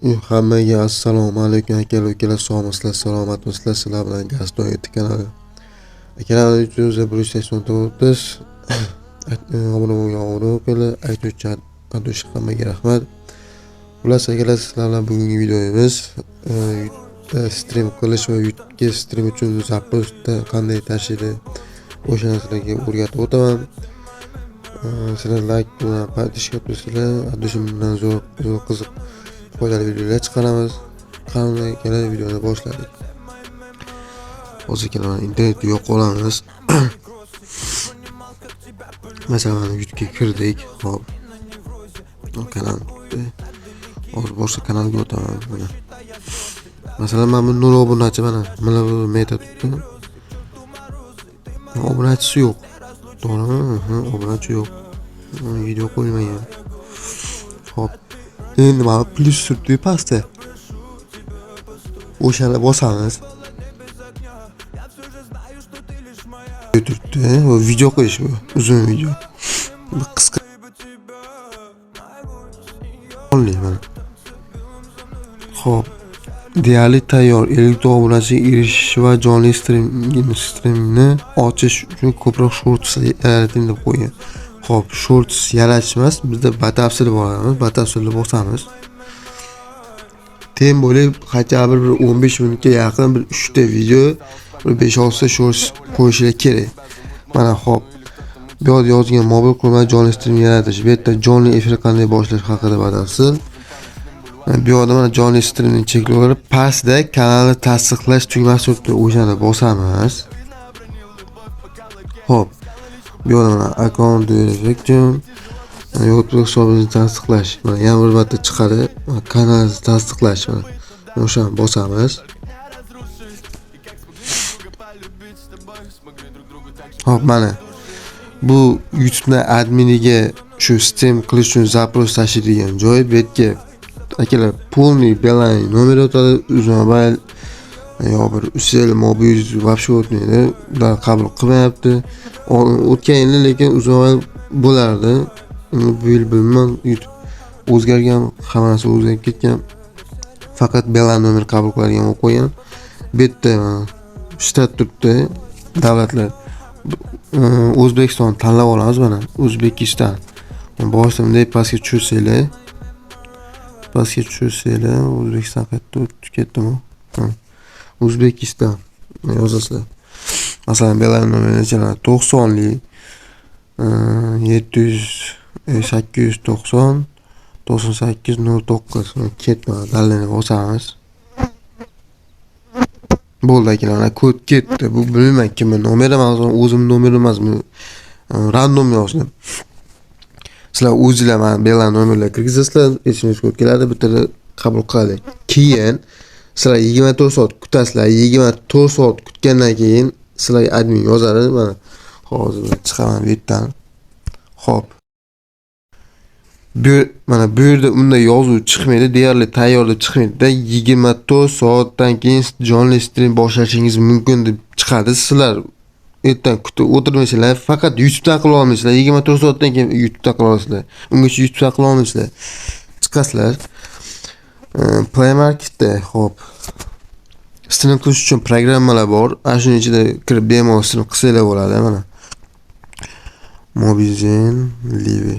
Hammaga assalomu alaykum aka-ukalar, sog'misizlar, salomatmisizlar? Sizlar bilan Gaston YouTube kanali. Akalar uchun Zabrusiyasyon to'g'riz. Obuna bo'lgan aytuvchi Adush hammaga rahmat. Xullas akalar, sizlar bilan bugungi videomiz stream qilish va YouTube'ga stream uchun zaprosda qanday tashiydi o'sha narsalarga o'rgatib o'taman. Sizlar like bilan podpishka qilsanglar, Adushim bilan zo'r qiziq foydali videolar chiqaramiz. Qanday keladi videoni boshladik. Hozir kelar internet yo'q qolamiz. Masalan, YouTube'ga kirdik. Hop. Kanal. Hozir boshqa kanalga o'taman. Masalan, men bu 0 obunachi mana bu meta tutdi. Obunachisi yo'q. To'g'rimi? Obunachi yo'q. Video qo'ymagan. Hop. Endi mana plus surtdi pastda. O'shani bosamiz. Turibdi va video qo'yish bu. Uzun video. Bu qisqa. Mana. Hop. Deyarli tayyor 50 obunachiga erishish va jonli streamni ochish uchun ko'proq shorts yarating deb qo'ygan. Hop, shorts yaratish emas, bizda batafsil boramiz. Batafsilni bosamiz. Tem bo'lib, qancha bir 15 minutga yaqin bir 3 ta video, bir 5-6 ta shorts qo'yishlar kerak. Mana hop. Bu yerda yozgan mobil qurilma jonli stream yaratish, bu yerda jonli efir qanday boshlash haqida batafsil. Bu yerda mana jonli streamning cheklovlari pastda kanalni tasdiqlash tugmasi turibdi. O'shani bosamiz. Hop. Bu yerda mana account verification, YouTube hisobingizni tasdiqlash. Mana yana bir marta chiqadi. Kanalingizni tasdiqlash mana. O'shani bosamiz. Hop, mana bu YouTube adminiga shu stream qilish uchun zapros tashiydigan joy. Bu yerga akalar полный Beeline nomer o'tadi, Uzmobile yo bir Ucell mobil вообще o'tmaydi. Ular qabul qilmayapti. O'tgan yil lekin Uzmobile bo'lardi. Bu yil bilmayman, YouTube o'zgargan, hamma narsa o'zgarib ketgan. Faqat Beeline nomer qabul qiladigan bo'lib qo'ygan. Bu yerda shtat turibdi, davlatlar. O'zbekiston tanlab olamiz mana, O'zbekiston. Boshimda pastga tushsanglar, O'zbekiston qayerda ketdimi? O'zbekiston yozasizlar. Masalan, Beeline nomerini 90li 890 9809 ketma dalini bosamiz. Bo'ldi akalar, kod ketdi. Bu bilmayman kimning nomeri emas, o'zim nomer emasmi? Random yozdim. Sizlar o'zingizlar mana Beeline nomerlar kirgizasizlar, SMS kod keladi, bitta qabul qiladi. Keyin sizlar 24 soat kutasizlar. 24 soat kutgandan keyin sizlar admin yozadi. Mana hozir chiqaman bu yerdan. Hop. Mana bu yerda unda yozuv chiqmaydi, deyarli tayyor deb chiqmaydi. 24 soatdan keyin jonli stream boshlashingiz mumkin deb chiqadi. Sizlar ertadan kutib o'tirmaysizlar, faqat YouTube'dan qila olmaysizlar. 24 soatdan keyin YouTube'dan qila olasizlar. Ungacha YouTube'dan qila olmaysizlar. Chiqasizlar. Play Marketda hop. Stream qilish uchun programmalar bor. Ana shuning ichida kirib bemalol stream qilsanglar bo'ladi mana. Mobizen Live.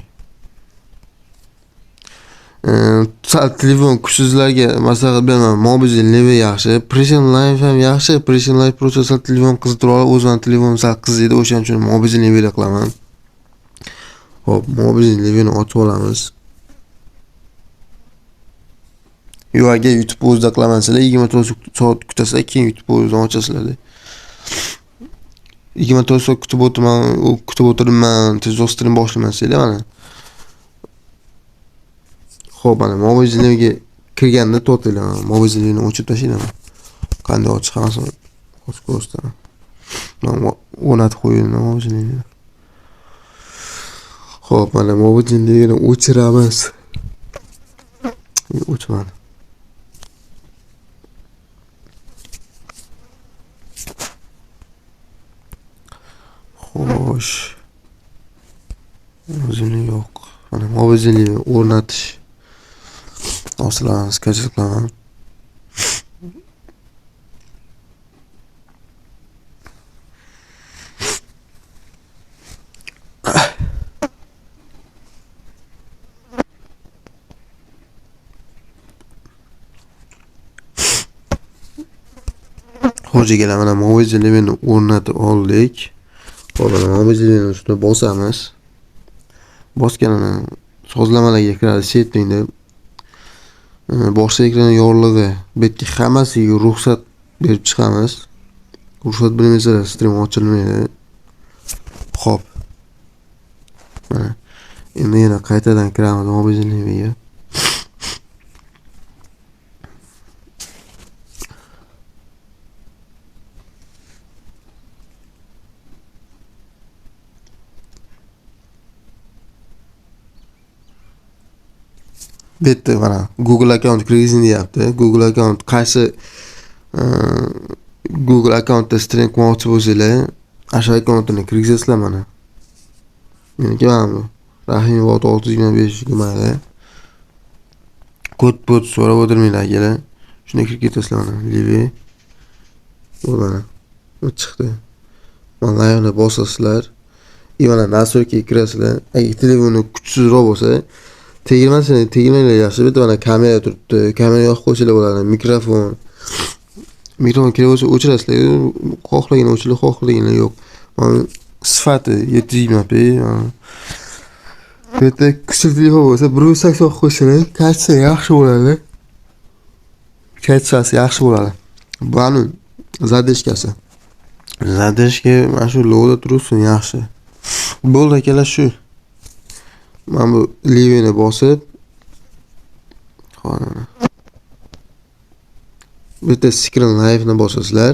Telefon kuchsizlarga maslahat beraman. Mobizen Live yaxshi, Precision Live ham yaxshi. Precision Live prosesor telefon qiziqtirib olib, o'zim telefonim sal qiziydi, o'shaning uchun Mobizen Live qilaman. Hop, Mobizen Live'ni ochib olamiz. Yo'q, YouTube o'zida qilaman-sizlar, 24 soat kutasizlar, keyin YouTube o'zidan ochasizlar. 24 soat kutib o'tirman, tezroq stream boshlamasanglar mana. Xo'p, mana Mobizen Live'ga kirganda to'xtanglar. Mobizen Live'ni o'chirib tashlayman. Qanday ochiq hammasi ochib ko'rsataman. Men o'rnatib qo'ydim Mobizen Live'ni. Xo'p, mana Mobizen Live'ni o'chiramiz. O'chman. Xo'sh. Mobizen yo'q. Mana Mobizen Live'ni o'rnatish Hozirlarni sketch qilaman. Ho'jaga mana mobizelni o'rnatib oldik. Hozir mobizelni ustida bosamiz. Bosganini sozlamalarga kiradi settingda. Boshqa ekran yorlig'i, bu yerga hammasiga ruxsat berib chiqamiz. Ruxsat bermasa stream ochilmaydi. Xo'p. Mana endi yana qaytadan kiramiz mobizelniga. Bitta mana Google account kirgizing deyapti. Google account qaysi Google accountda stream qilmoqchi bo'lsanglar, o'sha accountni kirgizasizlar mana. Meniki mana bu. Rahimobod 625 mayli. Kod so'rab o'tirmanglar akalar. Shuni kirib ketasizlar mana. Live. Bu mana. Bu chiqdi. Mana yana bosasizlar. Mana nastroykaga kirasizlar. Agar telefonni kuchsizroq bo'lsa, tegirmanglar yaxshi. Bitta mana kamera turibdi. Kamera yoqib qo'ysalar bo'ladi. Mikrofon kerak bo'lsa o'chirasizlar. Xohlagan o'chirlar, xohlagan yo'q. Mana sifati 720p. Bitta kichik telefon bo'lsa 180 qo'ysalar, kachsa yaxshi bo'ladi. Kachsasi yaxshi bo'ladi. Buni zadeshkasi. Zadeshka mana shu logoda tursin yaxshi. Bo'ldi akalar shu. Mana bu liveni bosib qoladi. Bitta screen live ni bosasizlar.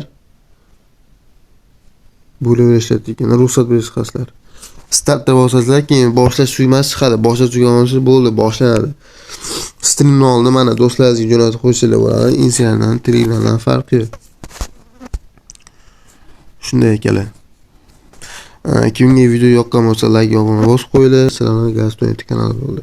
Bo'lib ishlatgan ruxsat berish qasizlar. Startda bosasizlar, keyin boshlash tugmasi chiqadi. Boshlash tugmasi bo'ldi, boshlanadi. Streamni oldin mana do'stlaringizga jo'natib qo'ysalar bo'ladi. Instagramdan, Telegramdan farqi yo'q. Shunday akalar. Kimga video yoqqan bo'lsa, like, obuna bosib qo'yinglar. Sizlarning Gastonet kanali bo'ldi.